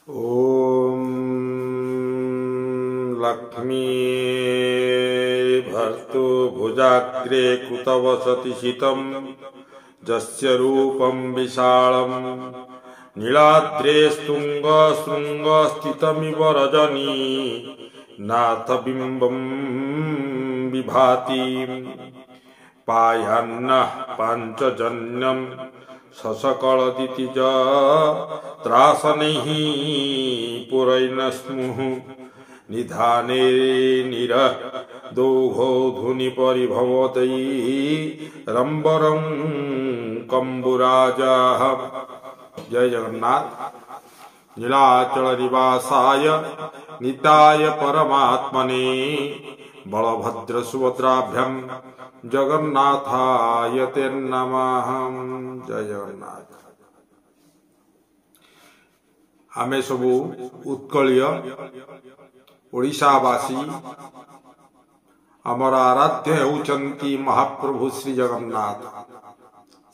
ओम लक्ष्मी भर्तु भुजाग्रे कृतवसति शीतं जस्य रूपं विशालं नीलाद्रे स्तुंग शृंग स्थितमिव रजनी नाथबिम्बं विभाति पायान्नः पाञ्चजन्यं ससकलदितिज त्रासनैः पुरैर्न स्मुः निधाने निर दोघो धुनि परिभवतै रंबरं कंबुराजाः। जय जगन्नाथ। नीलाचल निवासाय निताय परमात्मने बलभद्र सुभद्राभ्यां जगन्नाथाय ते नमः। जय जगन्नाथ। आमे सबू उत्कलीय ओडिशावासी आमर आराध्य होउचंती महाप्रभु श्री जगन्नाथ।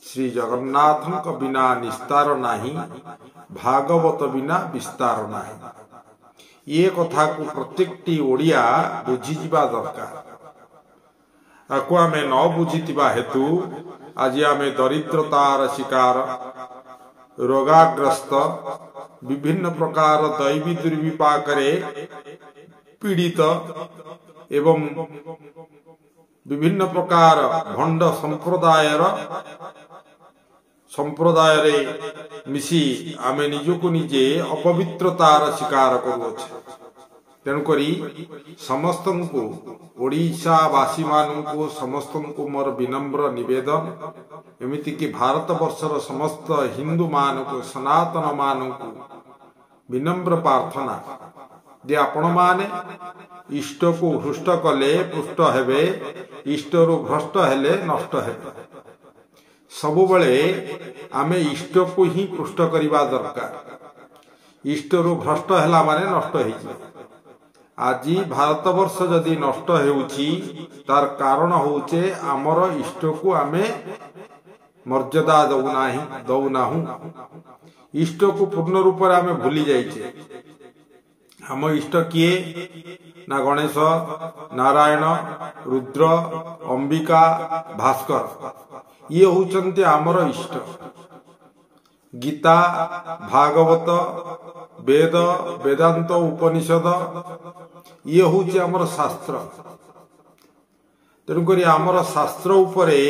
श्री जगन्नाथ बिना निस्तार नाही, भागवत बिना विस्तार नाही। ये कथा को प्रत्येकटी ओडिया बुझीजिबा दरकार। आकु आमे न बुझीतिबा हेतु आज आमे दरिद्रतार शिकार, रोगाग्रस्त, विभिन्न प्रकार दैवी दुर्विपाकरे पीड़ित एवं विभिन्न प्रकार भंड संप्रदाय मिसी आमे निजको निजे अपवित्रतार शिकार करुछे। तेणुकरी समस्त को ओडिशावासी मानू समस्त को मोर विनम्र निवेदन, एमिति कि भारत वर्षर समस्त हिंदू मान को सनातन मान को विनम्र प्रार्थना जे आपण माने इष्ट को हृष्ट कले पुष्ट हेबे, इष्टरु भ्रष्ट हेले नष्ट हेबे। सबुबले आमे इष्ट को ही पुष्ट करिबा दरकार। इष्टरु भ्रष्ट हेला माने नष्ट होइछि। आज भारत वर्ष जदि नष्ट हेउछि तार कारण होउचे आमर इष्ट को आमे मर्यादा दौनाहु। इष्ट को पूर्ण रूप में आमे भूली जाइछे। हम इष्ट किए ना गणेश, नारायण, रुद्र, अंबिका, भास्कर, ये होउचंती आमर इष्ट। गीता, भागवत, वेद, वेदांत, उपनिषद ये होउची आमर शास्त्र। तेणुकरी आमर शास्त्र उपरे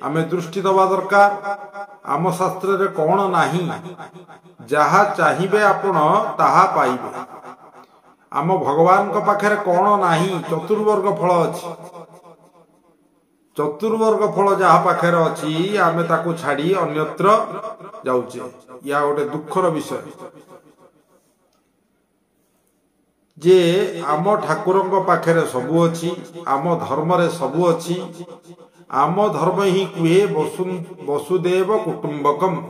आमे दृष्टि दबा दरकार। आम शास्त्र रे कौन नाही, जहा चाहिबे आपण ताहा पाइबे। आम भगवान को पाखरे कौन नाही, चतुर्वर्ग फल अछि। चतुर्वर्ग फल जहा पाखरे अछि आमे ताकू छाड़ी अन्यत्र जाउचे। या गोटे दुखर विषय जे आम ठाकुरंक पाखरे सबु अछि, आम धर्म रे सबु अछि। आम धर्म ही कुहे वसुदेव कुटुंबकम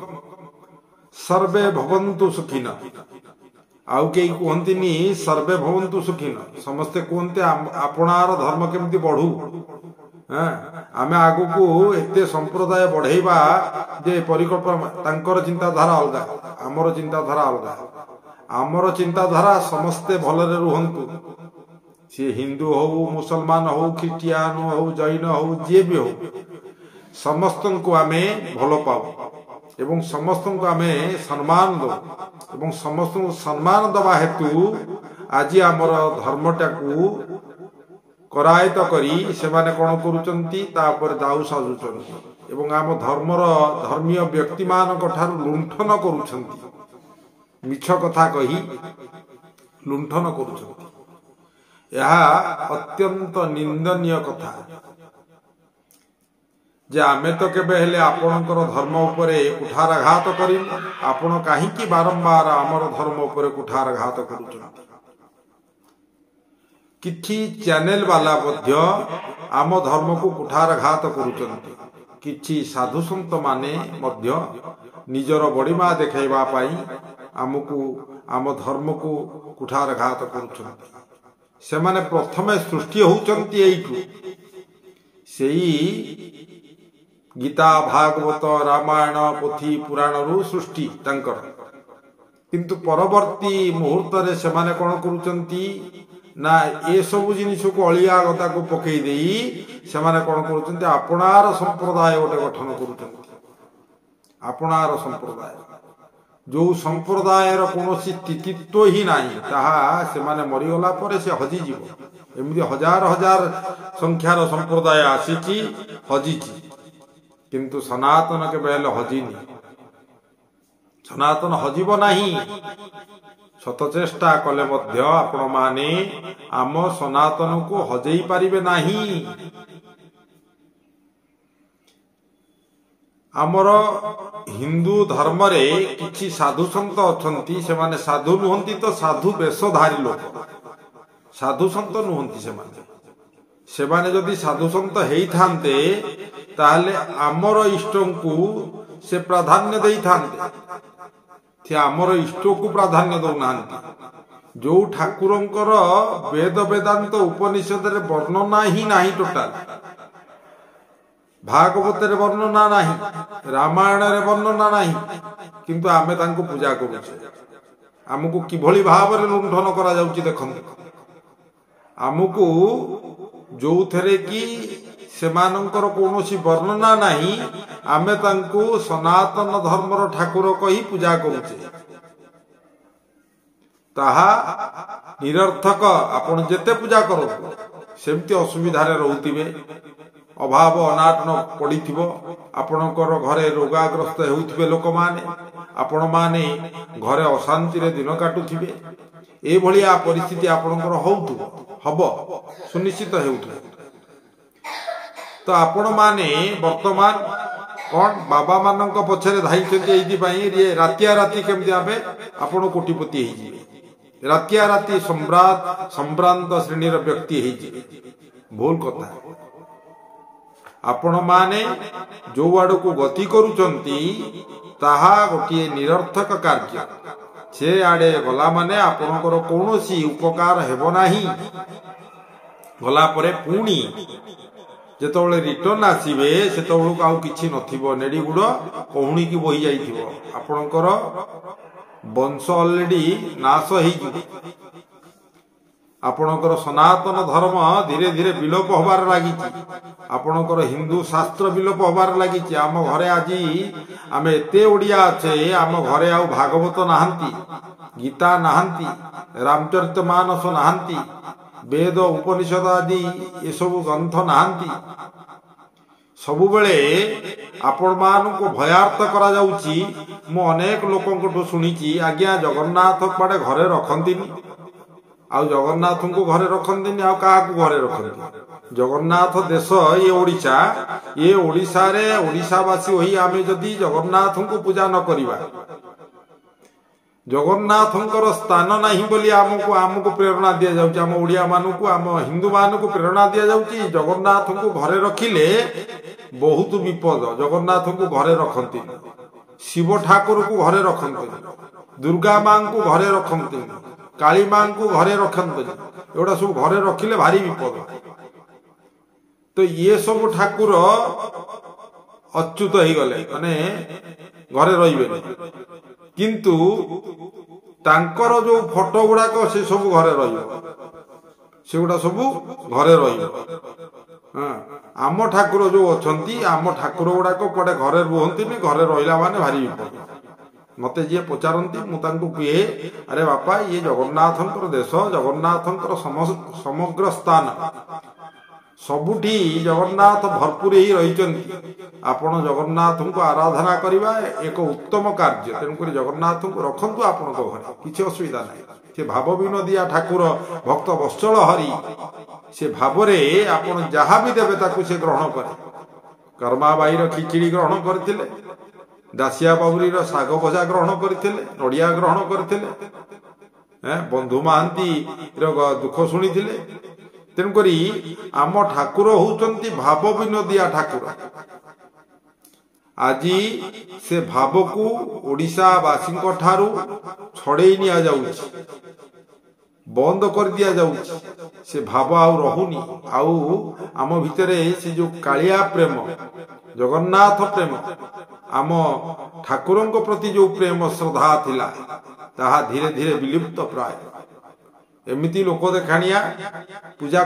सर्वे भवन्तु सुखिन। आउ के कहंतिनी सर्वे भवन्तु सुखिन, समस्ते कहते आपणार धर्म केमती बढ़ू। आमे आगु को एते संप्रदाय बढ़ेबा जे परिकल्पना तांकर चिंताधारा अलगा, आमर चिंताधारा अलगा। आमर चिंताधारा समस्ते भलरे रुहंतु। सी हिंदू हो, मुसलमान हो, ख्रिस्टियान हो, जैन हो, जे भी हो, समस्त को आमे भल पाऊ एवं समस्त को आमे सम्मान दो। एवं समस्त को सम्मान दबा हेतु आज आमर धर्मटा को करायत करी से माने कोन करूचंती तापर दाऊ साजुचंती एवं आम धर्मर धर्मीय व्यक्ति मान ठारू लुंठन करूचंती। मिछ कथा कही लुंठन करूचंती। यह अत्यंत निंदनीय कथा जे आमे तो केबे हेले आपणकर धर्म उपरे कुठारघात करी आपण काहे कि बारंबार आमर धर्म उपरे कुठारघात करूचंती। किछि चैनल वाला मध्य आम धर्म को कुठारघात करूचंती। किछि साधु संत माने मध्य निजर बड़ीमा देखाइबा पाई आमको आम धर्म को कुठारघात करूचंती। से माने प्रथमे सृष्टि होउचंती एइठु सेई गीता, भागवत, रामायण, पोथी पुराण रु सृष्टि तांकर। किंतु परवर्ती मुहूर्त रे सेमाने कौन करुचंती ना ए सब जिनिस को अलिया गता को पकई देई सेमाने कौन करुचंती आपनार संप्रदाय गोटे गठन करुचंती। आपनार संप्रदाय जो संप्रदायर कौनसी स्थितित्व ही नहीं ताहा सेमाने मरीगला पर से हजी जीव। एमती हजार हजार संख्यार संप्रदाय आसीची हजीची किंतु सनातन के बेले हजीनी। सनातन हजीब नहीं शत चेष्टा कले मध्य आपण माने आम सनातन को हजेई पारिबे नहीं। आमर हिंदू धर्म रे किछि साधु संत अछंती सेमाने साधु नुहंती तो साधु वेशधारी लोक साधु संत नुहंती सेमाने जदि साधु संत हेई थांते ताहले आमर इष्टंकु से प्राधान्य देई थांते थे आमर इष्ट को प्राधान्य दौनांती। जो ठाकुरंकर वेद वेदांत उपनिषद रे वर्णना ही नाही टोटाल भागवत रे वर्णना नाही रामायण रे वर्णना नाही किंतु आमे तांको पूजा करूछे। हमकु किभली भाव रे लुंठन करा जाउची देखंतु हमकु जो थरे की सेमानंकर कोनोसी वर्णना नाही आमे तांको सनातन धर्मर ठाकुर कही पूजा करूचे ताहा निरर्थक। आपण जेते पूजा करो सेमती असुविधा रे रहउतिबे अभाव अनाटन पड़िथिबो आपणकर घरे रोगाग्रस्त हेउथिबे लोक माने आपण माने घरे अशांति रे दिन काटुथिबे ए भलिया परिस्थिति आपणकर होउथुबो हबो सुनिश्चित हेउथुबो। तो आपण माने वर्तमान कौन बाबा मानक पछरे धाई रातिया राति केमती आबे आपण कोटिपति हे रातिया राति संभ्रांत श्रेणीर व्यक्ति हे भूल कथा। आपण माने जो आड़ को गति करुचंती ताहा गोटे निरर्थक कार्य से आड़े गला माने आपणकर कौनसी उपकार हेबो नाही। गला परे पुणी जेतबळे रिटर्न आसीबे सेतबळक आउ किछि नथिबो नेडी गुड कहुणी की बही जाइथिबो आपणकर वंश ऑलरेडी नाश हेइ जिवो। आपणकर सनातन धर्म धीरे धीरे विलोप होबार लागिछि आपणकर हिंदू शास्त्र विलोप होबार लागिछि। आम घरे आजी आमे एते ओडिया अछे आम घरे आउ भागवत नाहंती गीता नाहंती रामचरितमानस नाहंती वेद उपनिषद आदि ये सब ग्रंथ नाहंती सबु बेले आपण मान को भयार्थ करा जाउची। मु अनेक लोकंकठु सुनिची आज्ञा जगन्नाथ पाड़े घरे रखंतिनी आउ जगन्नाथ को घरे रखंतिनी आउ काहाकू घरे रखंती। जगन्नाथ देश ये ओडिशा रे ओडिशावासी होई आमे जदि जगन्नाथ को पूजा न करिबा जगन्नाथंकर स्थान नहीं बोली आमको प्रेरणा दिया जाउची। आम ओडिया मानू आम हिंदू मानू प्रेरणा दिया जाउची जगन्नाथ को घरे रखिले बहुत विपद। जगन्नाथ को घरे रखंती शिव ठाकुर को घरे रखंती दुर्गा मां को घरे रखंती काली मां को घरे रखंती एटा सब घरे रखिले भारी विपद। तो ये सब ठाकुर अच्युत हो गले माने घरे रहिबे किंतु तांकर जो फोटो गुड़ाक से सब घरे से गुड़ा सब घरे आम ठाकुर जो अच्छी आम ठाकुर गुड़ाक पड़े घरे रुहती घरे रहा माने भारी विपद। मते जी पचारती मुझे अरे बापा ये जगन्नाथंकर देश जगन्नाथंकर समग्र स्थान सबुठी जगन्नाथ भरपूर ही रही आपण जगन्नाथ को आराधना करवा एक उत्तम कार्य तेणुक जगन्नाथ को रखु आपण घरे किसी असुविधा ना। से भाव विनोदिया ठाकुर भक्त वत्सल हरि से भाव आपण जहाँ भी देवे ताकू से ग्रहण करे। कर्माबाई खिचड़ी ग्रहण करते दासिया बाबुरी शाग भजा ग्रहण करते नड़िया ग्रहण करते बंधु महांती दुख शुणी तेणुक आम ठाकुर होउचंती भाव विनोदिया ठाकुर। आज से भाव को ओडिशा वासी ठारू छड़े निया जाउछि बंद कर दिया जाउछि से भाव आउ रहुनी आउ आम भितरे से जो कालिया प्रेम जगन्नाथ प्रेम आम ठाकुरंक प्रति जो प्रेम श्रद्धा थिला ତାହା ଧୀରେ ଧୀରେ ବିଲୁପ୍ତ ପ୍ରାୟ। ଏମିତି ଲୋକ ଦେଖାଣିଆ ପୂଜା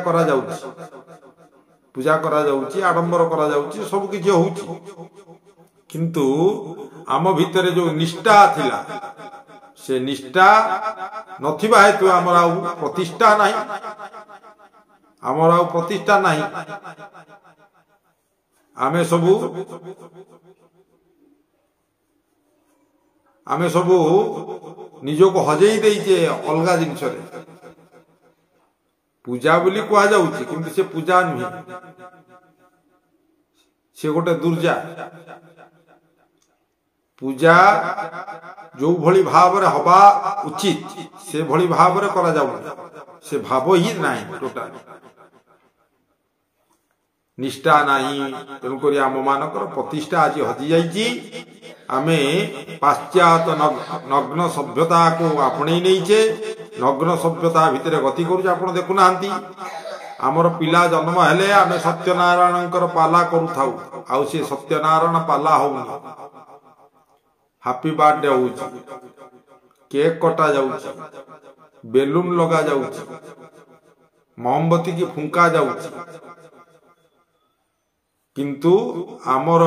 କରାଯାଉଛି, ଆଡମ୍ବର କରାଯାଉଛି, ସବୁ କିଛି ହଉଛି, କିନ୍ତୁ ଆମ ଭିତରେ ଯୋଉ ନିଷ୍ଠା ଥିଲା ସେ ନିଷ୍ଠା ନଥିବା ହେତୁ ଆମର ଆଉ ପ୍ରତିଷ୍ଠା ନାହିଁ। ଆମେ ସବୁ ନିଜକୁ ହଜେଇ ଦେଇଛେ ଅଲଗା ଜିନିଷରେ। ପୂଜା ବୋଲି କୁହାଯାଉଛି କିନ୍ତୁ ସେ ପୂଜା ନୁହେଁ, ସେ ଗୋଟେ ଦୁର୍ଜା। ପୂଜା ଯୋଉ ଭଳି ଭାବରେ ହବା ଉଚିତ ସେଭଳି ଭାବରେ କରାଯାଉନି, ସେ ଭାବ ହିଁ ନାହିଁ, ଟୋଟାଲ ନିଷ୍ଠା ନାହିଁ। ତେଣୁକରି ଆମ ମାନଙ୍କର ପ୍ରତିଷ୍ଠା ଆଜି ହଜି ଯାଇଛି। ଆମେ ପାଶ୍ଚାତ୍ୟ ନଗ୍ନ ସଭ୍ୟତାକୁ ଆପଣେଇ ନେଇଛେ, ନଗ୍ନ ସଭ୍ୟତା ଭିତରେ ଗତି କରୁଛେ। ଆପଣ ଦେଖୁନାହାନ୍ତି, ଆମର ପିଲା ଜନ୍ମ ହେଲେ ଆମେ ସତ୍ୟନାରାୟଣଙ୍କର ପାଲା କରୁଥାଉ, ଆଉ ସେ ସତ୍ୟନାରାୟଣ ପାଲା ହଉନି। ହାପି ବାର୍ଥଡେ ହଉଛି, କେକ୍ କଟା ଯାଉଛି, ବେଲୁନ ଲଗା ଯାଉଛି, ମହମବତୀ କି ଫୁଙ୍କା ଯାଉଛି, କିନ୍ତୁ ଆମର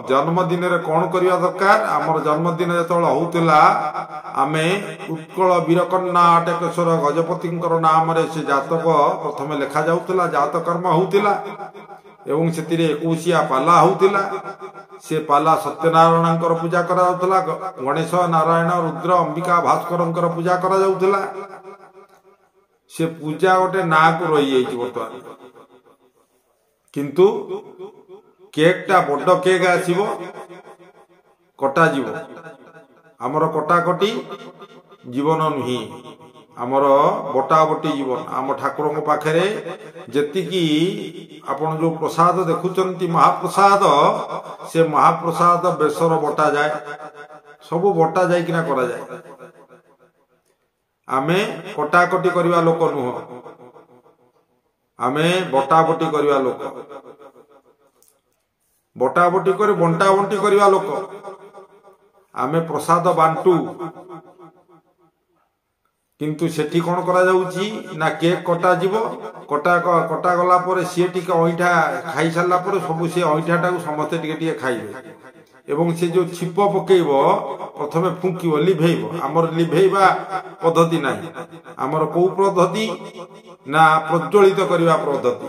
ଜନ୍ମଦିନରେ କଣ କରିବା ଦରକାର? ଆମର ଜନ୍ମଦିନ ଯେତେବେଳେ ହଉଥିଲା, ଆମେ ଉତ୍କଳ ବୀରକନ୍ୟା ଅଟକେଶ୍ୱର ଗଜପତିଙ୍କର ନାମରେ ସେ ଜାତକ ପ୍ରଥମେ ଲେଖା ଯାଉଥିଲା, ଜାତକର୍ମ ହଉଥିଲା ଏବଂ ସେଥିରେ 21 ପାଲା ହଉଥିଲା। ସେ ପାଲା ସତ୍ୟନାରାୟଣଙ୍କର ପୂଜା କରାଯାଉଥିଲା, ଗଣେଶ, ନାରାୟଣ, ରୁଦ୍ର, ଅମ୍ବିକା, ଭାସ୍କରଙ୍କର ପୂଜା କରାଯାଉଥିଲା। ସେ ପୂଜା ଗୋଟେ ନାଁକୁ ରହିଯାଇଛି ବର୍ତ୍ତମାନ। କିନ୍ତୁ କେକ୍ ଟା ବଡ କେକ୍ ଆସିବ, କଟାଯିବ। ଆମର କଟାକଟି ଜୀବନ ନୁହେଁ, ଆମର ବଟାବଟି ଜୀବନ। ଆମ ଠାକୁରଙ୍କ ପାଖରେ ଯେତିକି ଆପଣ ଯୋଉ ପ୍ରସାଦ ଦେଖୁଛନ୍ତି ମହାପ୍ରସାଦ, ସେ ମହାପ୍ରସାଦ ବେସର ବଟାଯାଏ, ସବୁ ବଟା ଯାଇକିନା କରାଯାଏ। ଆମେ କଟାକଟି କରିବା ଲୋକ ନୁହଁ, ଆମେ ବଟାବଟି କରିବା ଲୋକ, ବଟାବଟି କରି ବଣ୍ଟା ବଣ୍ଟି କରିବା ଲୋକ। ଆମେ ପ୍ରସାଦ ବାଣ୍ଟୁ, କିନ୍ତୁ ସେଠି କଣ କରାଯାଉଛି ନା କେକ୍ କଟାଯିବ। କଟା ଗଲା ପରେ ସିଏ ଟିକେ ଅଇଁଠା ଖାଇସାରିଲା ପରେ ସବୁ ସେ ଅଇଁଠାଟାକୁ ସମସ୍ତେ ଟିକେ ଟିକେ ଖାଇବେ ଏବଂ ସେ ଯୋଉ ଛିପ ପକେଇବ ପ୍ରଥମେ ଫୁଙ୍କିବ, ଲିଭେଇବ। ଆମର ଲିଭେଇବା ପଦ୍ଧତି ନାହିଁ। ଆମର କୋଉ ପଦ୍ଧତି ନା ପ୍ରଜ୍ୱଳିତ କରିବା ପଦ୍ଧତି।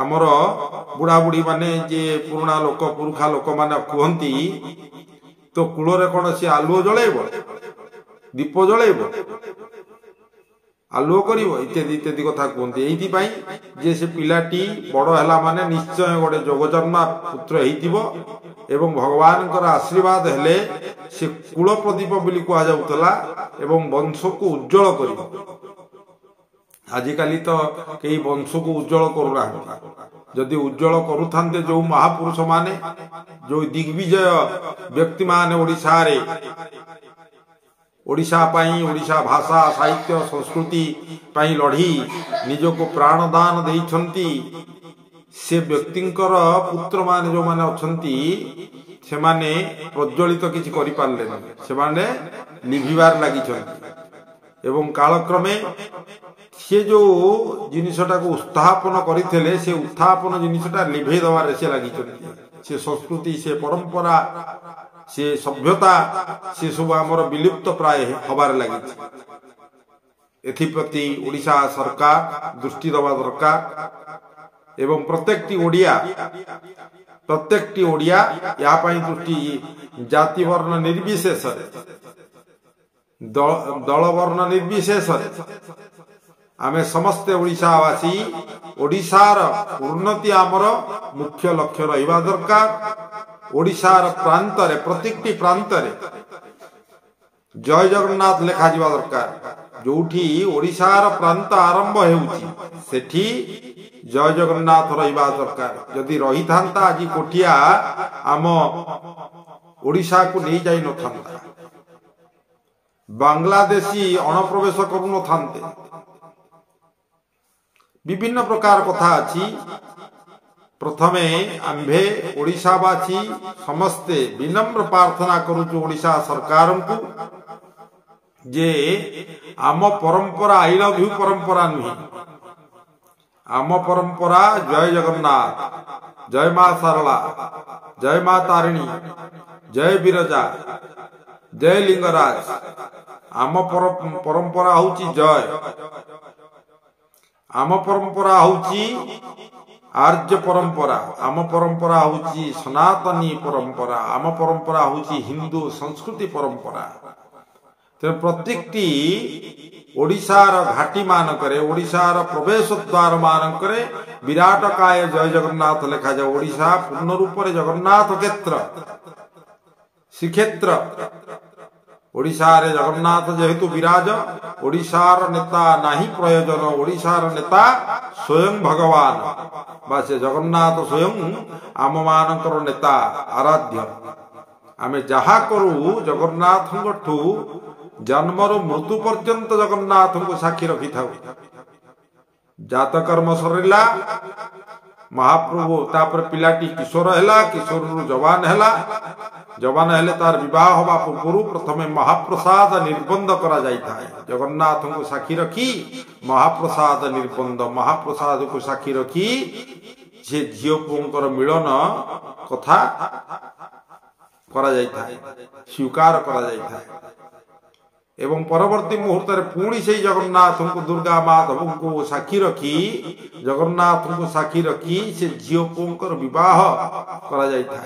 ଆମର ବୁଢାବୁଢୀ ମାନେ, ଯିଏ ପୁରୁଣା ଲୋକ, ପୁରୁଖା ଲୋକମାନେ କୁହନ୍ତି, ତ କୂଳରେ କଣ ସେ ଆଲୁଅ ଜଳେଇବ, ଦୀପ ଜଳେଇବ, ଆଲୁଅ କରିବ, ଇତ୍ୟାଦି ଇତ୍ୟାଦି କଥା କୁହନ୍ତି। ଏଇଥିପାଇଁ ଯେ ସେ ପିଲାଟି ବଡ ହେଲା ମାନେ ନିଶ୍ଚୟ ଗୋଟେ ଯୋଗଜନ୍ମା ପୁତ୍ର ହେଇଥିବ ଏବଂ ଭଗବାନଙ୍କର ଆଶୀର୍ବାଦ ହେଲେ ସେ କୁଳ ପ୍ରଦୀପ ବୋଲି କୁହାଯାଉଥିଲା ଏବଂ ବଂଶକୁ ଉଜ୍ଜଳ କରିବ। ଆଜିକାଲି ତ କେହି ବଂଶକୁ ଉଜ୍ଜଳ କରୁନାହାନ୍ତି। ଯଦି ଉଜ୍ଜଳ କରୁଥାନ୍ତେ ଯୋଉ ମହାପୁରୁଷ ମାନେ, ଯୋଉ ଦିଗ୍ବିଜୟ ବ୍ୟକ୍ତି ମାନେ ଓଡ଼ିଶା ପାଇଁ, ଓଡ଼ିଶା ଭାଷା, ସାହିତ୍ୟ, ସଂସ୍କୃତି ପାଇଁ ଲଢ଼ି ନିଜକୁ ପ୍ରାଣ ଦାନ ଦେଇଛନ୍ତି, ସେ ବ୍ୟକ୍ତିଙ୍କର ପୁତ୍ରମାନେ ଯୋଉମାନେ ଅଛନ୍ତି, ସେମାନେ ପ୍ରଜ୍ୱଳିତ କିଛି କରିପାରିଲେନି, ସେମାନେ ଲିଭିବାର ଲାଗିଛନ୍ତି। ଏବଂ କାଳକ୍ରମେ ସେ ଯୋଉ ଜିନିଷଟାକୁ ଉତ୍ଥାପନ କରିଥିଲେ, ସେ ଉତ୍ଥାପନ ଜିନିଷଟା ଲିଭେଇ ଦେବାରେ ସେ ଲାଗିଛନ୍ତି। ସେ ସଂସ୍କୃତି, ସେ ପରମ୍ପରା, ସେ ସଭ୍ୟତା, ସେ ସବୁ ଆମର ବିଲୁପ୍ତ ପ୍ରାୟ ହବାରେ ଲାଗିଛି। ଏଥିପ୍ରତି ଓଡ଼ିଶା ସରକାର ଦୃଷ୍ଟି ଦେବା ଦରକାର ଏବଂ ପ୍ରତ୍ୟେକଟି ଓଡ଼ିଆ ଏହା ପାଇଁ ଦୃଷ୍ଟି, ଜାତି ବର୍ଣ୍ଣ ନିର୍ବିଶେଷରେ, ଦଳ ବର୍ଣ୍ଣ ନିର୍ବିଶେଷରେ ଆମେ ସମସ୍ତେ ଓଡ଼ିଶାବାସୀ, ଓଡ଼ିଶାର ଉନ୍ନତି ଆମର ମୁଖ୍ୟ ଲକ୍ଷ୍ୟ ରହିବା ଦରକାର। ଓଡ଼ିଶାର ପ୍ରାନ୍ତରେ, ପ୍ରତ୍ୟେକଟି ପ୍ରାନ୍ତରେ ଜୟ ଜଗନ୍ନାଥ ଲେଖାଯିବା ଦରକାର। ଯୋଉଠି ଓଡ଼ିଶାର ପ୍ରାନ୍ତ ଆରମ୍ଭ ହେଉଛି ସେଠି ଜୟ ଜଗନ୍ନାଥ ରହିବା ଦରକାର। ଯଦି ରହିଥାନ୍ତା, ଆଜି କୋଠିଆ ଆମ ଓଡ଼ିଶାକୁ ନେଇ ଯାଇ ନଥାନ୍ତା, ବାଂଲାଦେଶୀ ଅଣପ୍ରବେଶ କରୁନଥାନ୍ତେ। ବିଭିନ୍ନ ପ୍ରକାର କଥା ଅଛି। ପ୍ରଥମେ ଆମ୍ଭେ ଓଡ଼ିଶାବାସୀ ସମସ୍ତେ ବିନମ୍ର ପ୍ରାର୍ଥନା କରୁଛୁ ଓଡ଼ିଶା ସରକାରଙ୍କୁ जे आम परंपरा आई लव यू परंपरा नुहे। आम परंपरा जय जगन्नाथ, जय मां सारला, जय मां तारिणी, जय बिरजा, जय लिंगराज। आम परंपरा होची जय। आम परंपरा होची आर्य परंपरा। आम परंपरा होची सनातनी परंपरा। आम परंपरा होची हिंदू संस्कृति परंपरा। तेणु प्रत्येकटी ओडिशार घाटी मानकरे, ओडिशार प्रवेश द्वार मानकरे विराट काय जय जगन्नाथ लेखा जाए। ओडिशा पूर्ण रूप में जगन्नाथ क्षेत्र, श्रीक्षेत्र। ओडिशारे जगन्नाथ जेहेतु विराज, ओडिशार नेता नाही प्रयोजन, ओडिशार नेता स्वयं भगवान बा से जगन्नाथ स्वयं आम मानकर नेता आराध्य। आमे जहा करू जगन्नाथ ठू जन्मर मृत्यु पर्यंत जगन्नाथ को साक्षी रखी था। जात कर्म सरला महाप्रभु तापर पिलाटी किशोर हैला, किशोर जवान हैला, जवान हेले तार विवाह हवा पूर्व प्रथमे महाप्रसाद निर्बंध करा जाई था। जगन्नाथ को साक्षी रखी महाप्रसाद निर्बंध, महाप्रसाद को साक्षी रखी जे झियो पुंकर मिलन कथा करा जाई था, स्वीकार करा जाई था। एवं परवर्ती मुहूर्त पुणी से जगन्नाथ को दुर्गा माधव को साक्षी रखी, जगन्नाथ को साक्षी रखी से झियो पुंकर विवाह करा जाई था।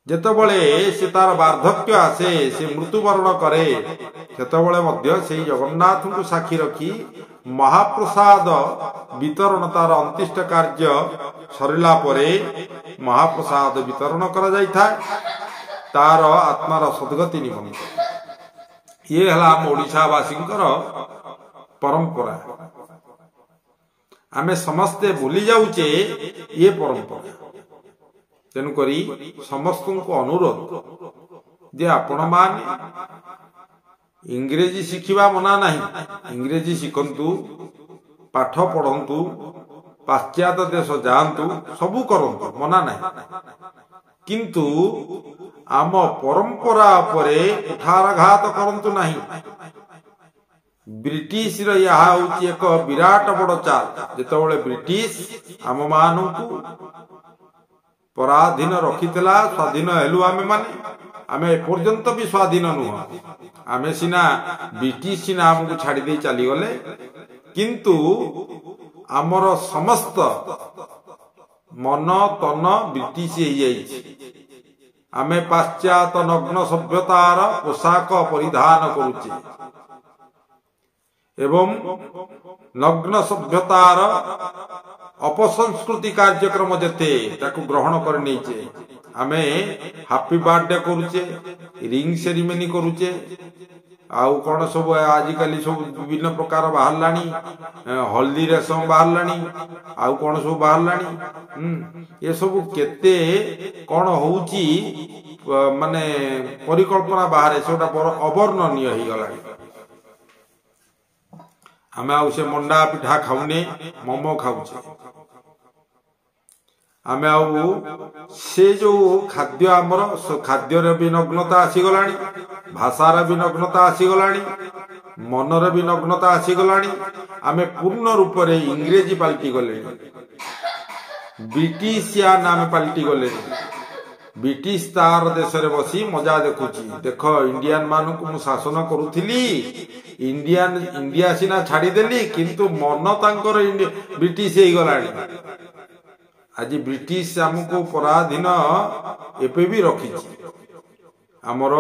जेतबळे से तार वार्धक्य आसे, से मृत्युवरण करे, सेतबळे मध्य से जगन्नाथ को साक्षी रखी महाप्रसाद वितरण तार अंतिष्ट कार्य सरिला परे महाप्रसाद वितरण करा जाई था तार आत्मार सद्गति निमंत्रण। ये हला हम ओडिशावासी परंपरा। आमे समस्ते भूली जाऊचे ये परंपरा। तेणुकरी समस्त को अनुरोध जे आपण माने इंग्रेजी शिखिबा मना नहीं, इंग्रेजी शिखंतु, पाठ पढ़ंतु, पाश्चात्य देश जातु, सबू करंतु, मना नहीं। किंतु आम परंपरा परे कुठारघात करंतु नहीं। ब्रिटिश यहा होची एक विराट बड़ चाल। जेतबळे ब्रिटिश आम मानकु पराधीन रखितला, स्वाधीन हेलु आमे माने, आमे एपर्यंत भी स्वाधीन नुह। आमे सिना ब्रिटिश सिना हमको छाड़ी दे चली गले, किंतु आमर समस्त मन तन ब्रिटिश हो जाइए। आमे पाश्चात्य नग्न सभ्यतार पोशाक परिधान करुचे एवं नग्न सभ्यतार अपसंस्कृति कार्यक्रम जेते ताकू ग्रहण कर नहींचे। आमे हैप्पी बर्थडे करुचे, रिंग सेरिमनी करुचे, आउ कौन सब आजिकली सब विभिन्न प्रकार बाहर लानी, हल्दी रेशम बाहर लानी, आउ कौन सब बाहर लानी। ये सब केते कौन होउची माने परिकल्पना बाहर सेटा अवर्णनीय हो गलानी। आमे आउ से मंडा पिठा खाऊने, मोमो खाऊचे। आमे आउ से जो खाद्य आमर खाद्यर भी नग्नता आसीगलानी, भाषार भी नग्नता आसीगलानी, मनर भी नग्नता आसीगलानी। आमे पूर्ण रूप रे इंग्रेजी पाल्टी गले, ब्रिटिशियान आमे पाल्टी गले। ब्रिटिश तार देश रे बसी मजा देखुची। देख इंडियन मान को मु शासन करुथिली, इंडिया सिना छाड़ी देली, किंतु मन तांकर ब्रिटिश हो गलानी। आज ब्रिटिश आमको पराधीन एपे भी रखी। आमर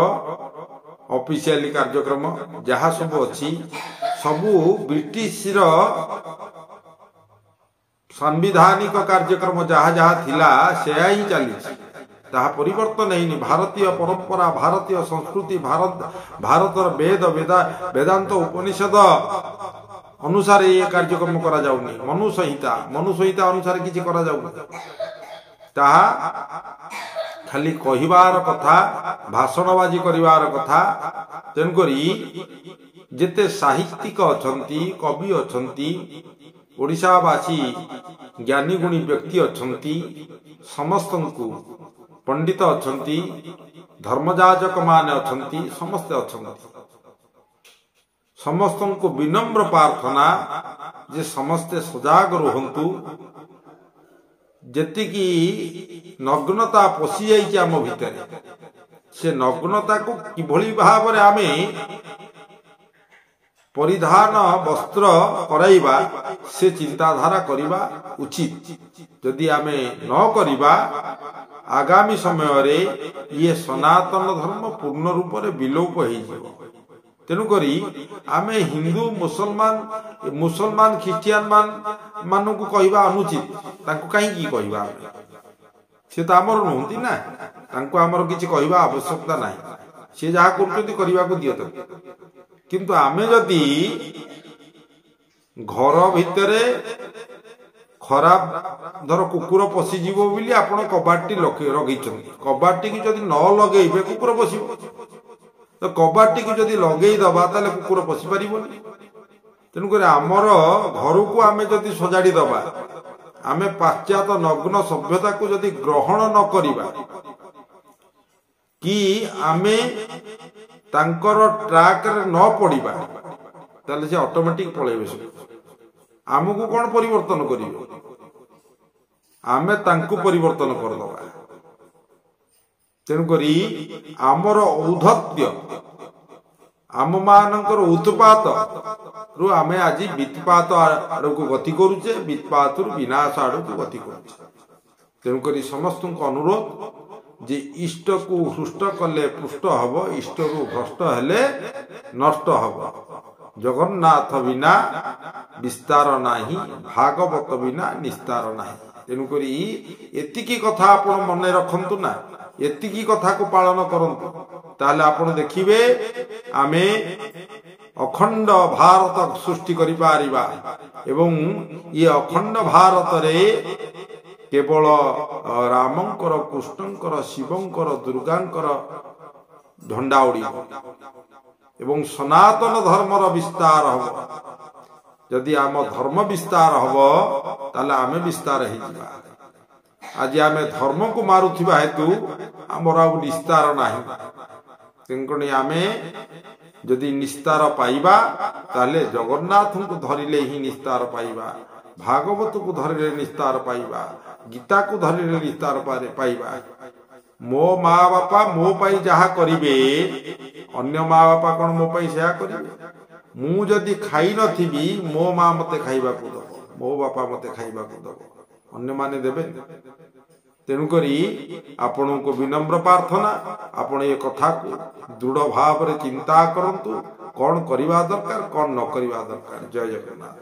ऑफिशियली कार्यक्रम जहाँ सब अच्छी सबू ब्रिटिश रो संविधानिक कार्यक्रम जहाँ जहाँ थिला से ही चली, ताहा परिवर्तन नहीं। भारतीय परंपरा, भारतीय संस्कृति, भारतर वेद वेदांत उपनिषद अनुसार ये कार्यक्रम करा जाउनी। मनुसंहिता अनुसार किछि करा जाउनी। ताहा खाली कहिबार कथा, भाषणबाजी करिवार कथा। तेणुकरी जेते साहित्यिक अछंती, कवि अछंती, ओडिशावासी ज्ञानी गुणी व्यक्ति अछंती, समस्तंकु पंडित अछंती, धर्मजाजक माने अछंती समस्ते अछंती समस्त को विनम्र प्रार्थना जे समस्ते सजाग रुहंतु जेतिकी नग्नता पशि जाइछि आम भितर से नग्नता को किभली भाव आमे परिधान वस्त्र कराइबा से चिंताधारा करिबा उचित यदि आमे न करिबा आगामी समय रे ये सनातन धर्म पूर्ण रूप से विलोप हो जाइबो तेणुकरी आमे हिंदू मुसलमान ख्रिस्टियान मान को कहवा अनुचित तांको कहीं कहवा से तो आमर नुहति ना तांको आमर किछि कहवा आवश्यकता नाही से जहा करछथि करबा को दियत किंतु आमे जदि घर भितरे खराब धर कुकुर पशिजीव बोली आपण कबाटी लगे कबाटी की जदि न लगेबे कुकुर पशिबो तो कबाटी की जदि लगे दबा ताले कुकुर पशि पारिबोनी तेणुक आमर घर को आमे जदि सजाड़ी दबा आमे पाश्चात्य नग्न सभ्यता को जदि ग्रहण न करिबा कि आमे तांकर ट्रैक रे न पड़िबा ताले से ऑटोमेटिक पळेबे आमको कौन परिवर्तन करिबो आमे तांको परिवर्तन कर दबा तेणुकरी आमर औद्धत्य आम मानकर उत्पात रु आमे आज वित्पात आड़क गति करुचे वित्पात विनाश आड़क गति करुचे तेणुकरी समस्त अनुरोध जे इष्ट को हृष्ट कले पुष्ट हब इष्ट रु भ्रष्ट हेले नष्ट हब जगन्नाथ बिना विस्तार नाही भागवत बिना निस्तार नाही तेणुकरी एतिकी कथा आपण मन रखंतु ना एतिकी कथा को पालन करंतु ताले आपण देखिबे आमे अखंड भारत सृष्टि करि पारिबा एवं ये अखंड भारत रे केवल रामंकर कृष्णंकर शिवंकर दुर्गांकर झंडा उड़ी एवं सनातन धर्मर विस्तार हब यदि आम धर्म विस्तार हब ताले आमे विस्तार हेजिबा आज आमे धर्म को मारुथिबा हेतु आमर आ निस्तार नाही तेंकणी आमे यदि निस्तार पाइबा ताले जगन्नाथ को धरिले ही निस्तार पाइबा भागवत को धरिले निस्तार पाइबा गीता को धरिले निस्तार पाइबा मो माँ बापा मो पाई जहा करिवे अन्य माँ बापा कौन मो पाई सेहा करिवे मु जदि खाई नथिबी मो माँ मते खाइबा को दबो मो बापा मते खाइबा को दबो अन्य माने देबे तेणुकरी आपण को विनम्र प्रार्थना आपण ये कथा को दृढ़ भाव रे चिंता करंतु कौन करिवा दरकार कौन न करिवा दरकार जय जगन्नाथ।